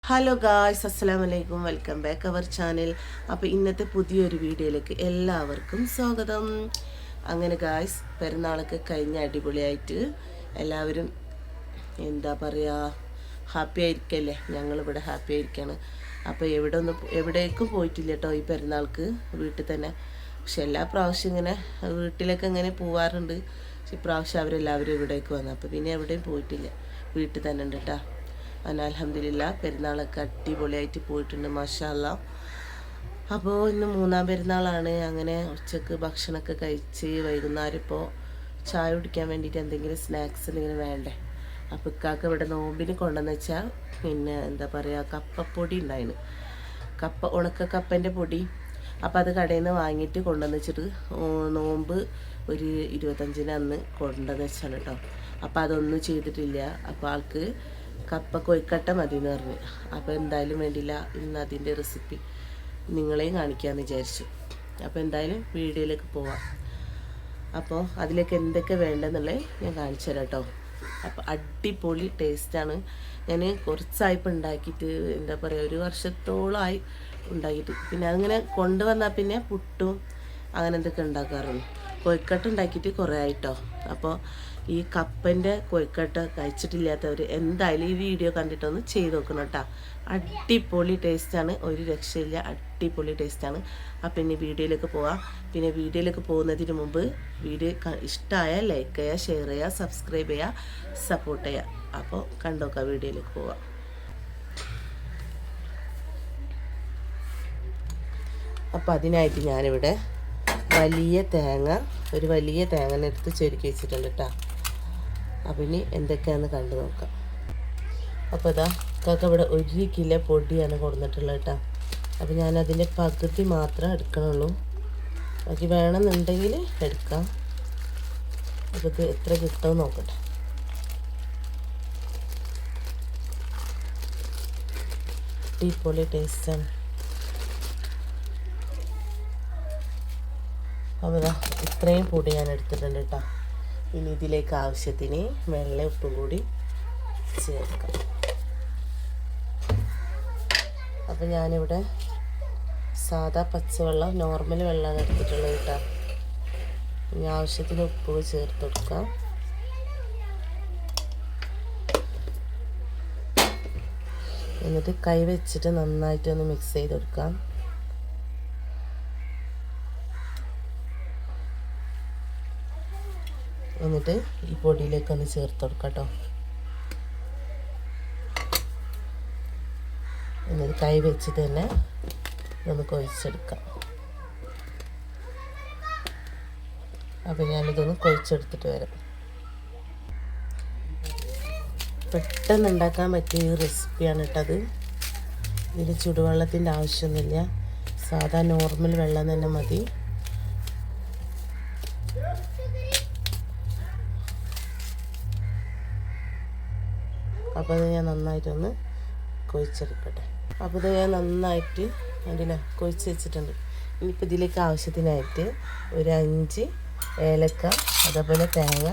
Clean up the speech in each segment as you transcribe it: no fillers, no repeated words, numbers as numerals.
Hello guys, അസ്സലാമലൈക്കും. Welcome back our channel. അപ്പോൾ ഇന്നത്തെ പുതിയൊരു വീഡിയോയിലേക്ക് എല്ലാവർക്കും സ്വാഗതം. അങ്ങനെ ഗായ്സ്, പെരുന്നാളൊക്കെ കഴിഞ്ഞ അടിപൊളിയായിട്ട് എല്ലാവരും എന്താ പറയുക, ഹാപ്പി ആയിരിക്കല്ലേ. ഞങ്ങളിവിടെ ഹാപ്പി ആയിരിക്കുകയാണ്. അപ്പോൾ എവിടേക്കും പോയിട്ടില്ല കേട്ടോ ഈ പെരുന്നാൾക്ക്, വീട്ടിൽ തന്നെ. പക്ഷെ എല്ലാ പ്രാവശ്യം ഇങ്ങനെ വീട്ടിലൊക്കെ ഇങ്ങനെ പോവാറുണ്ട്. പക്ഷെ ഇപ്രാവശ്യം അവരെല്ലാവരും ഇവിടേക്ക് വന്നു. അപ്പോൾ പിന്നെ എവിടെയും പോയിട്ടില്ല, വീട്ടിൽ തന്നെ ഉണ്ട് കേട്ടോ. അൽഹംദുലില്ലാ പെരുന്നാളൊക്കെ അടിപൊളിയായിട്ട് പോയിട്ടുണ്ട്, മാഷാ അല്ലാഹ്. അപ്പോൾ ഇന്ന് മൂന്നാം പെരുന്നാളാണ്. അങ്ങനെ ഉച്ചക്ക് ഭക്ഷണമൊക്കെ കഴിച്ച് വൈകുന്നേരം ഇപ്പോൾ ചായ കുടിക്കാൻ വേണ്ടിയിട്ട് എന്തെങ്കിലും സ്നാക്സ് എന്തെങ്കിലും വേണ്ടേ. അപ്പോൾ ഇക്കാക്ക് ഇവിടെ നോമ്പിന് കൊണ്ടുവന്ന് വെച്ചാൽ പിന്നെ എന്താ പറയുക, കപ്പപ്പൊടി ഉണ്ടായിരുന്നു, ഉണക്ക കപ്പൻ്റെ പൊടി. അപ്പോൾ അത് കടയിൽ നിന്ന് വാങ്ങിയിട്ട് കൊണ്ടുവന്ന് വെച്ചിട്ട് നോമ്പ് ഒരു 25-ന് അന്ന് കൊണ്ടുവന്ന് വെച്ചാണ് കേട്ടോ. അപ്പോൾ അതൊന്നും ചെയ്തിട്ടില്ല. അപ്പോൾ ആൾക്ക് കപ്പ കൊയ്ക്കട്ട മതി എന്ന് പറഞ്ഞു. അപ്പോൾ എന്തായാലും വേണ്ടില്ല, ഇന്ന് അതിൻ്റെ റെസിപ്പി നിങ്ങളെയും കാണിക്കാമെന്ന് വിചാരിച്ചു. അപ്പോൾ എന്തായാലും വീഡിയോയിലേക്ക് പോവാം. അപ്പോൾ അതിലേക്ക് എന്തൊക്കെ വേണ്ടെന്നുള്ളത് ഞാൻ കാണിച്ചു തരാം കേട്ടോ. അപ്പോൾ അടിപൊളി ടേസ്റ്റാണ്. ഞാൻ കുറച്ചായിപ്പോൾ ഉണ്ടാക്കിയിട്ട്, എന്താ പറയുക, 1 വർഷത്തോളമായി ഉണ്ടാക്കിയിട്ട്. പിന്നെ അതിങ്ങനെ കൊണ്ടുവന്നാൽ പിന്നെ പുട്ടും അങ്ങനെ എന്തൊക്കെ ഉണ്ടാക്കാറുണ്ട്. കൊയ്ക്കട്ട ഉണ്ടാക്കിയിട്ട് കുറേ ആയിട്ടോ. അപ്പോൾ ഈ കപ്പൻ്റെ കൊയ്ക്കട്ട കഴിച്ചിട്ടില്ലാത്തവർ എന്തായാലും ഈ വീഡിയോ കണ്ടിട്ടൊന്ന് ചെയ്ത് നോക്കണം കേട്ടോ. അടിപൊളി ടേസ്റ്റാണ്, ഒരു രക്ഷയില്ല, അടിപൊളി ടേസ്റ്റാണ്. അപ്പം ഇനി വീഡിയോയിലേക്ക് പോവാം. പിന്നെ വീഡിയോയിലേക്ക് പോകുന്നതിന് മുമ്പ് വീഡിയോ ഇഷ്ടമായാൽ ലൈക്ക് ചെയ്യുക, ഷെയർ ചെയ്യുക, സബ്സ്ക്രൈബ് ചെയ്യുക, സപ്പോർട്ട് ചെയ്യുക. അപ്പോൾ കണ്ടോക്കാം, വീഡിയോയിലേക്ക് പോവാം. അപ്പോൾ അതിനായിട്ട് ഞാനിവിടെ ഒരു വലിയ തേങ്ങ എടുത്ത് ചുരുക്കി വെച്ചിട്ടുണ്ട് കേട്ടോ. അപ്പം ഇനി എന്തൊക്കെയാണെന്ന് കണ്ടു നോക്കാം. അപ്പോൾ ഇതാ കാക്ക ഇവിടെ 1 കിലോ പൊടിയാണ് കൊടുത്തിട്ടുള്ളത് കേട്ടോ. അപ്പോൾ ഞാനതിൻ്റെ പകുതി മാത്രമേ എടുക്കണുള്ളൂ, ബാക്കി വേണമെന്നുണ്ടെങ്കിൽ എടുക്കാം. അപ്പോൾ ഇത് എത്ര കിട്ടുമെന്ന് നോക്കട്ടെ. അടിപൊളി ടേസ്റ്റാണ്. അപ്പോൾ ഇതാ ഇത്രയും പൊടി ഞാൻ എടുത്തിട്ടുണ്ട് കേട്ടോ. ഇനി ഇതിലേക്ക് ആവശ്യത്തിന് വെള്ള ഉപ്പും കൂടി ചേർക്കാം. അപ്പോൾ ഞാനിവിടെ സാദാ പച്ചവെള്ളം, നോർമൽ വെള്ളമാണ് എടുത്തിട്ടുള്ളത് കേട്ടോ. ഇനി ആവശ്യത്തിന് ഉപ്പ് ചേർത്ത് കൊടുക്കാം. എന്നിട്ട് കൈ വെച്ചിട്ട് നന്നായിട്ടൊന്ന് മിക്സ് ചെയ്ത് കൊടുക്കാം. എന്നിട്ട് ഈ പൊടിയിലേക്കൊന്ന് ചേർത്ത് കൊടുക്കാം കേട്ടോ. എന്നിട്ട് കൈ വെച്ചിട്ട് തന്നെ നമുക്ക് ഒഴിച്ചെടുക്കാം. അപ്പോൾ ഞാനിതൊന്ന് കുഴച്ചെടുത്തിട്ട് വരാം. പെട്ടെന്ന് ഉണ്ടാക്കാൻ പറ്റിയ ഈ റെസിപ്പിയാണ് കേട്ടത്. ഇതിൽ ചുടുവെള്ളത്തിൻ്റെ ആവശ്യമൊന്നുമില്ല, സാധാ നോർമൽ വെള്ളം തന്നെ മതി. അപ്പോൾ അത് ഞാൻ നന്നായിട്ടൊന്ന് കുഴച്ചെടുക്കട്ടെ. അപ്പോൾ ഇത് ഞാൻ നന്നായിട്ട് അതിനെ കുഴച്ച് വെച്ചിട്ടുണ്ട്. ഇനിയിപ്പോൾ ഇതിലേക്ക് ആവശ്യത്തിനായിട്ട് ഒരു 5 ഏലക്ക, അതേപോലെ തേങ്ങ.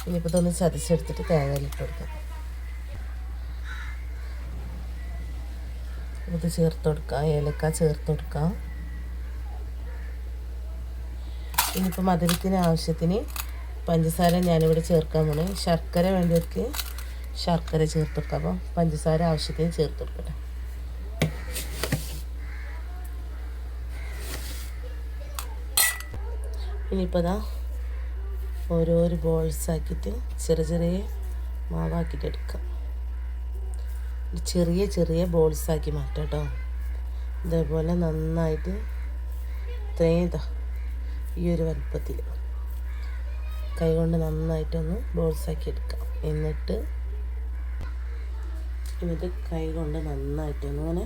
ഇനിയിപ്പോൾ ഇതൊന്ന് ചതച്ചെടുത്തിട്ട് തേങ്ങയിലിട്ട് കൊടുക്കാം. ഇത് ചേർത്ത് കൊടുക്കാം, ഏലക്ക ചേർത്ത് കൊടുക്കാം. ഇനിയിപ്പോൾ മധുരത്തിന് ആവശ്യത്തിന് പഞ്ചസാര ഞാനിവിടെ ചേർക്കാൻ പോണേ. ശർക്കര വേണ്ടവർക്ക് ശർക്കര ചേർത്ത് കൊടുക്കാം. അപ്പോൾ പഞ്ചസാര ആവശ്യത്തിന് ചേർത്ത് കൊടുക്കട്ടെ. ഇനിയിപ്പോൾ ഇതാ ഓരോരോ ബോൾസാക്കിയിട്ട് ചെറിയ മാവാക്കിയിട്ട് എടുക്കാം. ചെറിയ ബോൾസാക്കി മാറ്റാം കേട്ടോ. ഇതേപോലെ നന്നായിട്ട് ഇത്രയും ഈ ഒരു വലുപ്പത്തിൽ കൈ കൊണ്ട് നന്നായിട്ടൊന്ന് ബോൾസാക്കി എടുക്കാം. എന്നിട്ട് കൈ കൊണ്ട് നന്നായിട്ടൊന്ന് ഇങ്ങനെ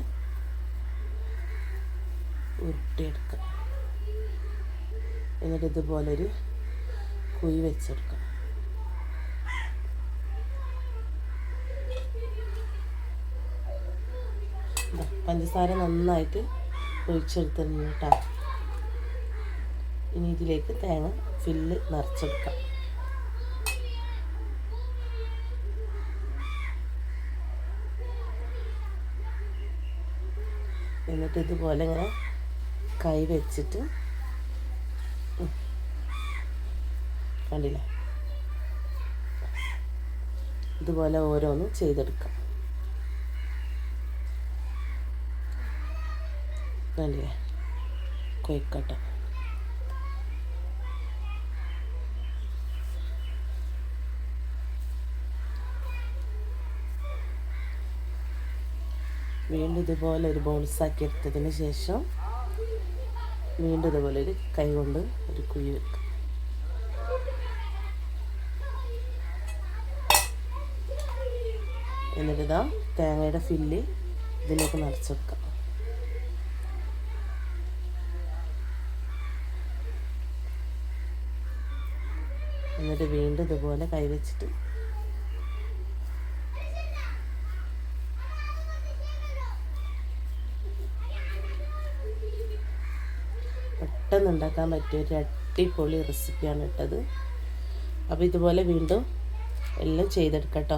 ഉരുട്ടിയെടുക്കാം. എന്നിട്ട് ഇതുപോലൊരു കുഴി വെച്ചെടുക്കാം. പഞ്ചസാര നന്നായിട്ട് ഒഴിച്ചെടുത്തിട്ടുണ്ട് കേട്ടോ. ഇനി ഇതിലേക്ക് തേങ്ങ ഫില്ല് നിറച്ചെടുക്കാം. എന്നിട്ട് ഇതുപോലെ ഇങ്ങനെ കൈ വെച്ചിട്ട് കണ്ടില്ലേ, ഇതുപോലെ ഓരോന്നും ചെയ്തെടുക്കാം. കണ്ടില്ലേ, കൊയ്ക്കട്ട. വീണ്ടും ഇതുപോലെ ഒരു ബോൾസാക്കി എടുത്തതിന് ശേഷം വീണ്ടും ഇതുപോലെ ഒരു കൈ കൊണ്ട് ഒരു കുഴി വെക്കുക. എന്നിട്ട് ഇതാ തേങ്ങയുടെ ഫില്ല് ഇതിലേക്ക് നിറച്ചെടുക്കാം. എന്നിട്ട് വീണ്ടും ഇതുപോലെ കൈ വെച്ചിട്ട് പെട്ടെന്ന് ഉണ്ടാക്കാൻ പറ്റിയ ഒരു അടിപൊളി റെസിപ്പിയാണ് ഇട്ടത്. അപ്പോൾ ഇതുപോലെ വീണ്ടും എല്ലാം ചെയ്തെടുക്കട്ടോ.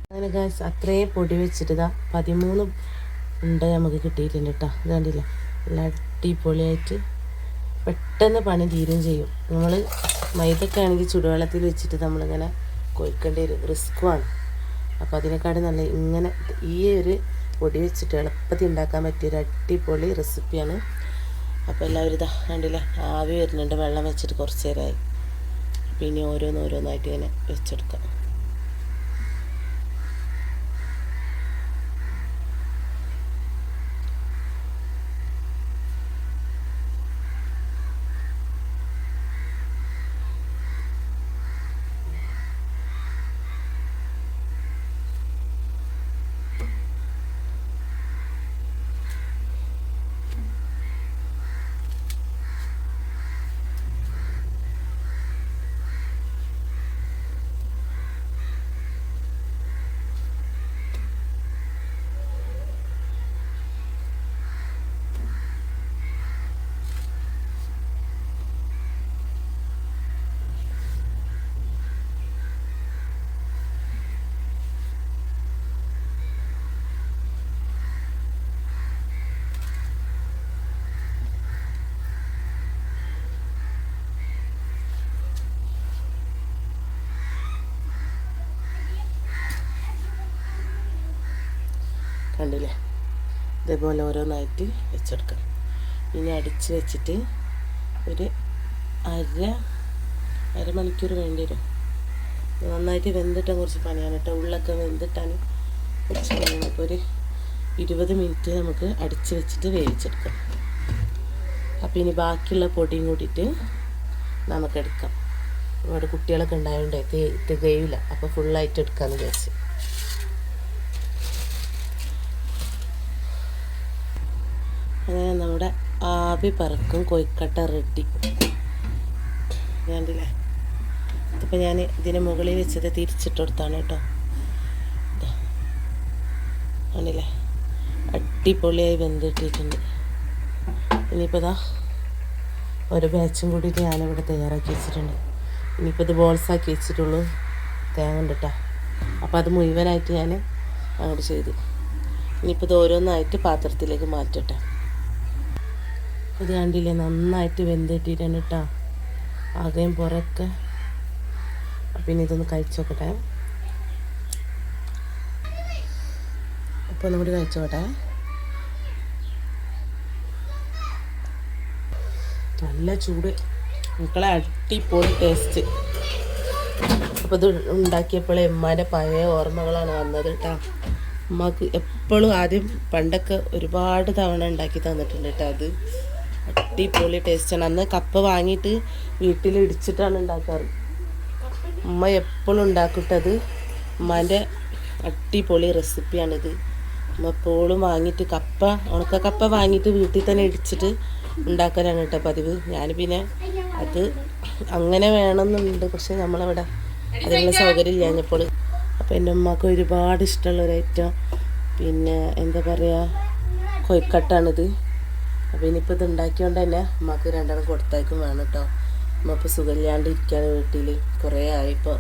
അങ്ങനെ ഗായ്സ് അത്രയും പൊടി വെച്ചിട്ട് ഇതാ 13 ഉണ്ട നമുക്ക് കിട്ടിയിട്ടുണ്ട് കേട്ടോ. ഇത് കണ്ടില്ല, നല്ല അടിപൊളിയായിട്ട് പെട്ടെന്ന് പണി തീരും ചെയ്യും. നമ്മൾ മൈദൊക്കെ ആണെങ്കിൽ ചുടുവെള്ളത്തിൽ വെച്ചിട്ട് നമ്മളിങ്ങനെ കൊയ്ക്കേണ്ട ഒരു റിസ്ക്കുമാണ്. അപ്പോൾ അതിനെക്കാളും നല്ല ഇങ്ങനെ ഈ ഒരു പൊടി വെച്ചിട്ട് എളുപ്പത്തിൽ ഉണ്ടാക്കാൻ പറ്റിയൊരു അടിപൊളി റെസിപ്പിയാണ്. അപ്പോൾ എല്ലാവരും ഇതാ കണ്ടില്ല, ആവി വരുന്നുണ്ട്. വെള്ളം വെച്ചിട്ട് കുറച്ച് നേരമായി. പിന്നെ ഓരോന്നായിട്ട് ഇങ്ങനെ വെച്ചെടുക്കാം. കണ്ടില്ലേ, ഇതേപോലെ ഓരോന്നായിട്ട് വെച്ചെടുക്കാം. ഇനി അടിച്ച് വെച്ചിട്ട് ഒരു അരമണിക്കൂർ വേണ്ടി വരും. നന്നായിട്ട് വെന്തിട്ടാൻ കുറച്ച് പണിയാണ് കേട്ടോ. ഉള്ളൊക്കെ വെന്തിട്ടാൻ കുറച്ച് പണിയാണ്. അപ്പോൾ ഒരു 20 മിനിറ്റ് നമുക്ക് അടിച്ച് വെച്ചിട്ട് വേവിച്ചെടുക്കാം. അപ്പോൾ ഇനി ബാക്കിയുള്ള പൊടിയും കൂട്ടിയിട്ട് നമുക്കെടുക്കാം. ഇവിടെ കുട്ടികളൊക്കെ ഉണ്ടായതുകൊണ്ട് തികയില്ല. അപ്പോൾ ഫുള്ളായിട്ട് എടുക്കാമെന്ന് വിചാരിച്ച്. അങ്ങനെ നമ്മുടെ ആവി പറക്കും കൊയ്ക്കട്ട റെഡി. കണ്ടില്ലേ, ഇതിപ്പോൾ ഞാൻ ഇതിന് മുകളിൽ വെച്ചത് തിരിച്ചിട്ട് കൊടുത്താണ് കേട്ടോ. കണ്ടില്ലേ, അടിപൊളിയായി വെന്തിട്ടിട്ടുണ്ട്. ഇനിയിപ്പോൾ ഇതാ ഒരു ബാച്ചും കൂടിയിട്ട് ഞാനിവിടെ തയ്യാറാക്കി വെച്ചിട്ടുണ്ട്. ഇനിയിപ്പോൾ ഇത് ബോൾസാക്കി വെച്ചിട്ടുള്ളൂ തേങ്ങ കേട്ടോ. അപ്പോൾ അത് മുഴുവനായിട്ട് ഞാൻ അങ്ങോട്ട് ചെയ്തു. ഇനിയിപ്പോൾ ഇത് ഓരോന്നായിട്ട് പാത്രത്തിലേക്ക് മാറ്റട്ടെ. ഇത് കണ്ടില്ലേ, നന്നായിട്ട് വെന്തിട്ടിട്ടുണ്ട് കേട്ടോ, ആകെയും പുറമൊക്കെ. പിന്നെ ഇതൊന്ന് കഴിച്ചോക്കട്ടെ. അപ്പോൾ ഒന്നും കൂടി കഴിച്ചോട്ടെ. നല്ല ചൂട് മക്കളെ, അടിപൊളി ടേസ്റ്റ്. അപ്പോൾ ഇത് ഉണ്ടാക്കിയപ്പോഴേ ഉമ്മാൻ്റെ പഴയ ഓർമ്മകളാണ് വന്നത് കേട്ടോ. ഉമ്മക്ക് എപ്പോഴും ആദ്യം പണ്ടൊക്കെ ഒരുപാട് തവണ ഉണ്ടാക്കി തന്നിട്ടുണ്ട് കേട്ടോ. അത് അടിപൊളി ടേസ്റ്റാണ്. അന്ന് കപ്പ വാങ്ങിയിട്ട് വീട്ടിൽ ഇടിച്ചിട്ടാണ് ഉണ്ടാക്കാറ്. ഉമ്മ എപ്പോഴും ഉണ്ടാക്കിട്ടത് ഉമ്മാൻ്റെ അടിപൊളി റെസിപ്പിയാണിത്. ഉമ്മ എപ്പോഴും വാങ്ങിയിട്ട് ഉണക്കക്കപ്പ വാങ്ങിയിട്ട് വീട്ടിൽ തന്നെ ഇടിച്ചിട്ട് ഉണ്ടാക്കാനാണ് കേട്ടോ പതിവ്. ഞാൻ പിന്നെ അത് അങ്ങനെ വേണമെന്നുണ്ട്, പക്ഷെ നമ്മളവിടെ അതിനുള്ള സൗകര്യം ഇല്ലാഞ്ഞപ്പോൾ. അപ്പോൾ എൻ്റെ ഉമ്മക്ക് ഒരുപാട് ഇഷ്ടമുള്ള ഒരു ഐറ്റം പിന്നെ എന്താ പറയുക, കൊയ്ക്കട്ടാണിത്. അപ്പോൾ ഇനിയിപ്പോൾ ഇത് ഉണ്ടാക്കിയോണ്ട് തന്നെ ഉമ്മക്ക് 2 കൊടുത്തേക്കും വേണം കേട്ടോ. ഉമ്മ ഇപ്പോൾ സുഖമില്ലാണ്ട് ഇരിക്കുകയാണ് വീട്ടിൽ. കുറേ ആയിപ്പോൾ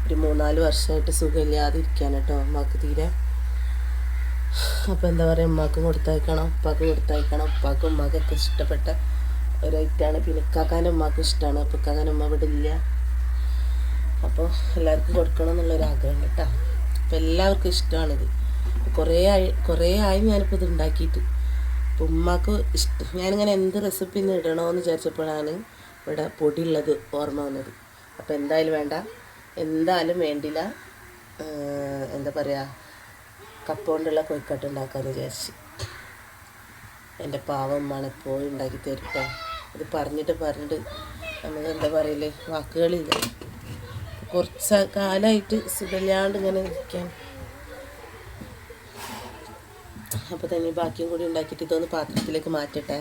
ഒരു 3-4 വർഷമായിട്ട് സുഖമില്ലാതെ ഇരിക്കുകയാണ് കേട്ടോ ഉമ്മക്ക് തീരെ. അപ്പോൾ എന്താ പറയുക, ഉമ്മാക്കും കൊടുത്തയക്കണം, ഉപ്പാക്ക് കൊടുത്തയക്കണം. ഉപ്പാക്കും ഉമ്മാക്കൊക്കെ ഇഷ്ടപ്പെട്ട ഒരു ഐറ്റമാണ്. പിന്നെ ഇക്കാക്കാൻ്റെ ഉമ്മാക്കും ഇഷ്ടമാണ്. അപ്പോൾ ഇക്കാക്കാൻ്റെ ഉമ്മ ഇവിടെ ഇല്ല. അപ്പോൾ എല്ലാവർക്കും കൊടുക്കണം എന്നുള്ളൊരാഗ്രഹം കേട്ടോ. അപ്പോൾ എല്ലാവർക്കും ഇഷ്ടമാണിത്. കുറേ ആയി ഞാനിപ്പോൾ ഇത് ഉണ്ടാക്കിയിട്ട്. അപ്പോൾ ഉമ്മാക്ക് ഇഷ്ടം. ഞാനിങ്ങനെ എന്ത് റെസിപ്പി ഇന്ന് ഇടണമെന്ന് വിചാരിച്ചപ്പോഴാണ് ഇവിടെ പൊടിയുള്ളത് ഓർമ്മ വന്നത്. അപ്പോൾ എന്തായാലും വേണ്ടില്ല, എന്താ പറയുക, കപ്പ കൊണ്ടുള്ള കൊഴുക്കട്ട ഉണ്ടാക്കാമെന്ന് വിചാരിച്ച്. എൻ്റെ പാവം ഉമ്മാണ് എപ്പോഴും ഉണ്ടാക്കി തരുട്ടോ. ഇത് പറഞ്ഞിട്ട് നമുക്ക് എന്താ പറയല്, വാക്കുകളില്ല. കുറച്ച് കാലമായിട്ട് സുഖമില്ലാണ്ട് ഇങ്ങനെ ഇരിക്കാൻ. അപ്പോൾ തന്നെ ഈ ബാക്കിയും കൂടി ഉണ്ടാക്കിയിട്ട് ഇതൊന്ന് പാത്രത്തിലേക്ക് മാറ്റട്ടെ.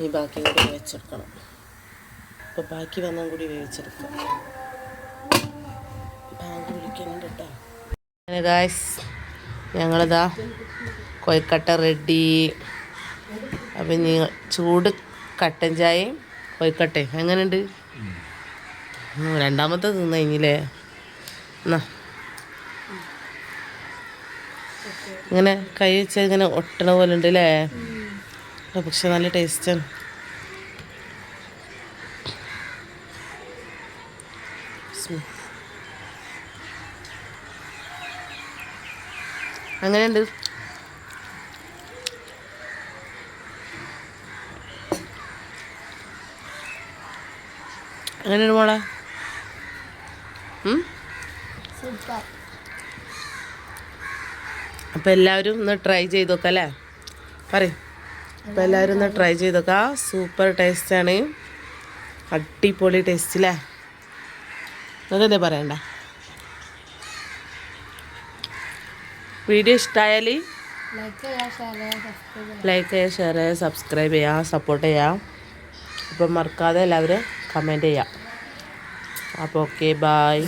ഈ ബാക്കിയും കൂടി വേവിച്ചെടുക്കണം. അപ്പോൾ ബാക്കി വന്നാൽ കൂടി വേവിച്ചെടുക്കാം. ബാങ്ക് വിളിക്കുന്നുണ്ട് കേട്ടോ. അങ്ങനെ ഗായ്സ്, ഞങ്ങളിതാ കൊഴുക്കട്ട റെഡി. അപ്പം നിങ്ങൾ ചൂട് കട്ടൻ ചായയും കൊഴുക്കട്ടയും എങ്ങനെയുണ്ട്? രണ്ടാമത്തെ തിന്നു കഴിഞ്ഞില്ലേ? എന്നാ ഇങ്ങനെ കൈ വെച്ചാൽ ഇങ്ങനെ ഒട്ടണ പോലെ ഉണ്ട് അല്ലേ? പക്ഷെ നല്ല ടേസ്റ്റാണ്. അങ്ങനെയുണ്ട്. അങ്ങനെയുണ്ട് മോളെ. അപ്പം എല്ലാവരും ഒന്ന് ട്രൈ ചെയ്ത് നോക്കാം അല്ലേ? പറയും. അപ്പം എല്ലാവരും ഒന്ന് ട്രൈ ചെയ്ത് നോക്കാം. സൂപ്പർ ടേസ്റ്റാണ്, അടിപൊളി ടേസ്റ്റ് അല്ലേ? അതെന്താ പറയണ്ട. വീഡിയോ ഇഷ്ടമായാൽ ലൈക്ക് ചെയ്യുക, ഷെയർ ചെയ്യുക, സബ്സ്ക്രൈബ് ചെയ്യുക, സപ്പോർട്ട് ചെയ്യുക. അപ്പം മറക്കാതെ എല്ലാവരും കമൻറ്റ് ചെയ്യുക. അപ്പോൾ ഓക്കെ, ബായ്.